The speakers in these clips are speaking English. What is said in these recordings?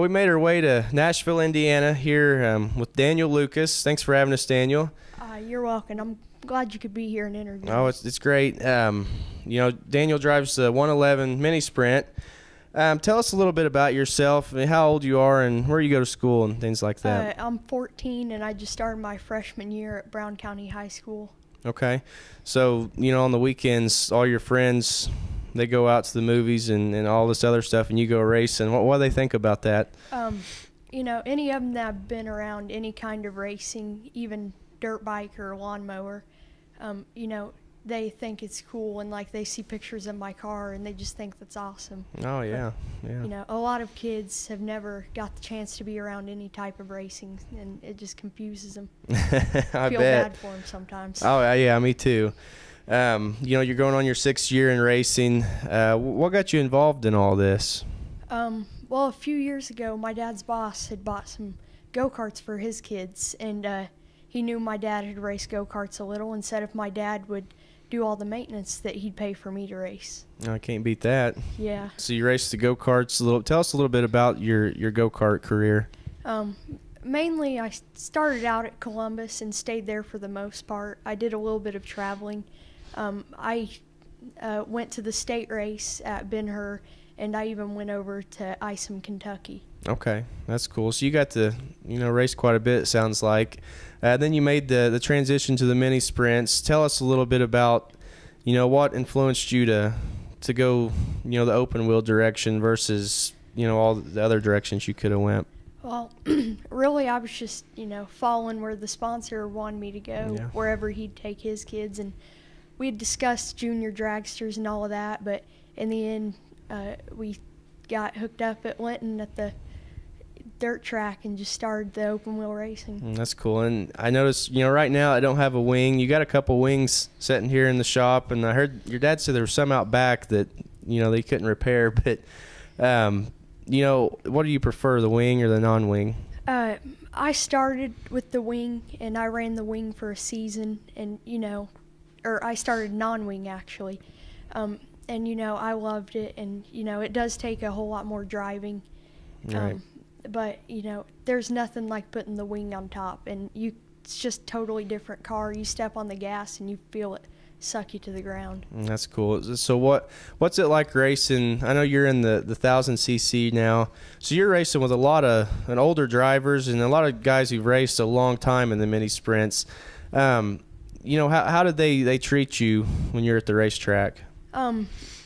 we made our way to Nashville, Indiana here with Daniel Lucas. Thanks for having us, Daniel. You're welcome. I'm glad you could be here and interview. Oh, it's great. Daniel drives the 111 Mini Sprint. Tell us a little bit about yourself, how old you are, and where you go to school and things like that. I'm 14, and I just started my freshman year at Brown County High School. Okay. So, on the weekends, all your friends, they go out to the movies and all this other stuff, and you go racing. What do they think about that? Any of them that have been around any kind of racing, even dirt bike or lawnmower, they think it's cool, and like they see pictures of my car and they just think that's awesome. Oh yeah, but, yeah. A lot of kids have never got the chance to be around any type of racing, and it just confuses them. I feel bet. Bad for them sometimes. Oh yeah, me too. You're going on your 6th year in racing. What got you involved in all this? Well, a few years ago, my dad's boss had bought some go-karts for his kids, and he knew my dad had raced go-karts a little, and said if my dad would do all the maintenance that he'd pay for me to race. I can't beat that. Yeah. So you raced the go-karts a little. Tell us a little bit about your go-kart career. Mainly, I started out at Columbus and stayed there for the most part. I did a little bit of traveling. I went to the state race at Ben-Hur, and I even went over to Isom, Kentucky. Okay, that's cool. So you got to, race quite a bit, it sounds like. Then you made the transition to the mini sprints. Tell us a little bit about, what influenced you to go, the open wheel direction versus, all the other directions you could have went. Well, really, I was just, following where the sponsor wanted me to go, wherever he'd take his kids. And we had discussed junior dragsters and all of that, but in the end, we got hooked up at Linton at the dirt track and just started the open wheel racing. That's cool. And I noticed, right now I don't have a wing. You got a couple wings sitting here in the shop, and I heard your dad said there was some out back that, they couldn't repair. But, what do you prefer, the wing or the non-wing? I started with the wing, and I ran the wing for a season, and, or I started non-wing actually. And, I loved it, and, it does take a whole lot more driving. Right. But, there's nothing like putting the wing on top, and it's just totally different car. You step on the gas, and you feel it suck you to the ground. That's cool. So what's it like racing? I know you're in the 1000cc now, so you're racing with a lot of older drivers and a lot of guys who've raced a long time in the mini sprints. How did they treat you when you're at the racetrack?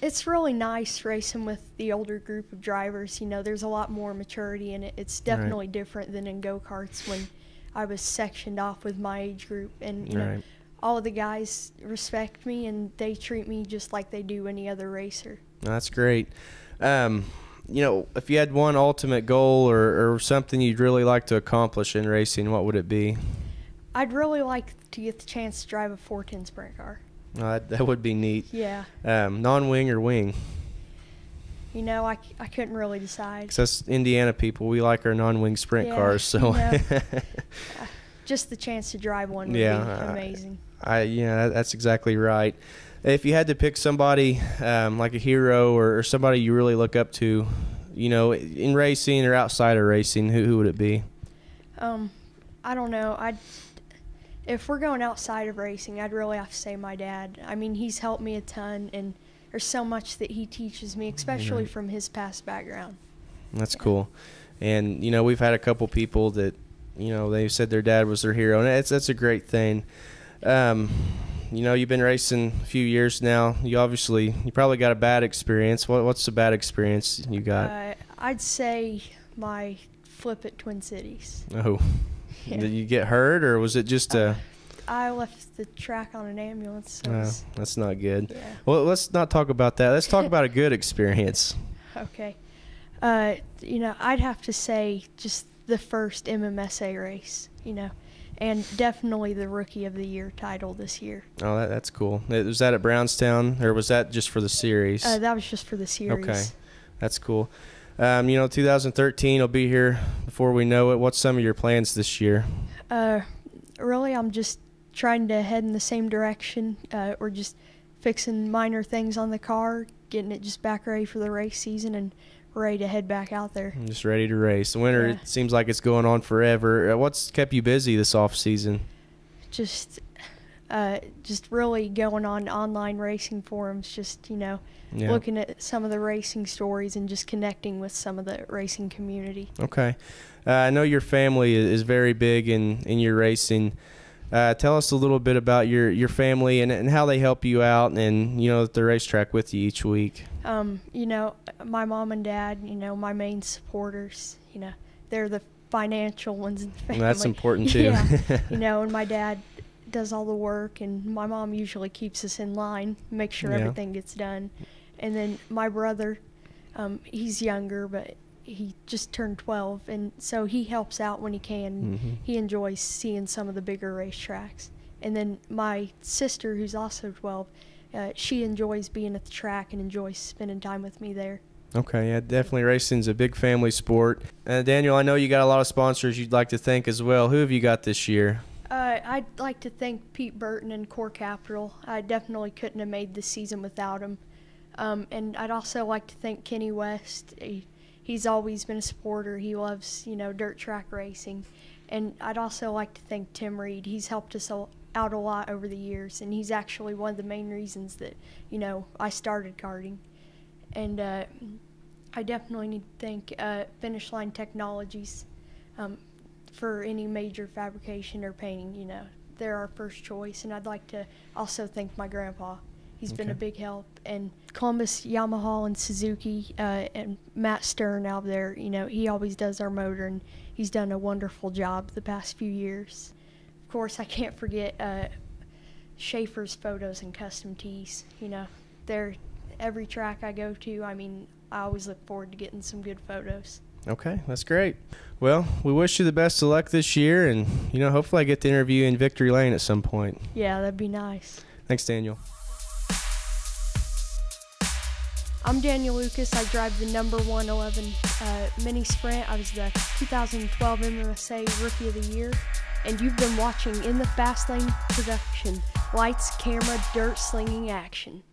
It's really nice racing with the older group of drivers. There's a lot more maturity in it. It's definitely different than in go-karts when I was sectioned off with my age group. And, all of the guys respect me, and they treat me just like they do any other racer. That's great. If you had one ultimate goal or something you'd really like to accomplish in racing, what would it be? I'd really like to get the chance to drive a 410 sprint car. That would be neat. Yeah. Non-wing or wing? I couldn't really decide. 'Cause us Indiana people, we like our non-wing sprint cars. So just the chance to drive one would be amazing. That's exactly right. If you had to pick somebody like a hero or somebody you really look up to, in racing or outside of racing, who would it be? I don't know. If we're going outside of racing, I'd really have to say my dad. I mean, he's helped me a ton, and there's so much that he teaches me, especially from his past background. That's cool. And, we've had a couple people that, they said their dad was their hero, and that's a great thing. You've been racing a few years now. You probably got a bad experience. What's the bad experience you got? I'd say my flip at Twin Cities. Oh. Yeah. Did you get hurt, or was it just I left the track on an ambulance. So that's not good. Yeah. Well, let's not talk about that. Let's talk about a good experience. Okay. I'd have to say just the first MMSA race, and definitely the Rookie of the Year title this year. Oh, that's cool. Was that at Brownstown, or was that just for the series? That was just for the series. Okay, that's cool. 2013 will be here before we know it. What's some of your plans this year? Really, I'm just trying to head in the same direction. We're just fixing minor things on the car, getting it just back ready for the race season, and ready to head back out there. I'm just ready to race. The winter, it seems like it's going on forever. What's kept you busy this off season? Just really going on online racing forums, just, looking at some of the racing stories and just connecting with some of the racing community. Okay. I know your family is very big in your racing. Tell us a little bit about your family and how they help you out and, at the racetrack with you each week. My mom and dad, my main supporters, they're the financial ones in the family. That's important too. Yeah. And my dad does all the work, and my mom usually keeps us in line, make sure everything gets done. And then my brother, he's younger, but he just turned 12, and so he helps out when he can. Mm-hmm. He enjoys seeing some of the bigger racetracks. And then my sister, who's also 12, she enjoys being at the track and enjoys spending time with me there. Okay, yeah, definitely racing's a big family sport. Daniel, I know you got a lot of sponsors you'd like to thank as well. Who have you got this year? I'd like to thank Pete Burton and Core Capital. I definitely couldn't have made this season without him. And I'd also like to thank Kenny West. He's always been a supporter. He loves, dirt track racing. And I'd also like to thank Tim Reed. He's helped us out a lot over the years, and he's actually one of the main reasons that, I started karting. And I definitely need to thank Finish Line Technologies for any major fabrication or painting. They're our first choice. And I'd like to also thank my grandpa. He's been a big help. And Columbus, Yamaha, and Suzuki, and Matt Stern out there, he always does our motor, and he's done a wonderful job the past few years. Of course, I can't forget Schaefer's Photos and Custom Tees. They're every track I go to. I always look forward to getting some good photos. Okay, that's great. Well, we wish you the best of luck this year, and, hopefully I get to interview you in Victory Lane at some point. Yeah, that'd be nice. Thanks, Daniel. I'm Daniel Lucas. I drive the number 111 mini sprint. I was the 2012 MMSA Rookie of the Year. And you've been watching In the Fast Lane production. Lights, camera, dirt slinging action.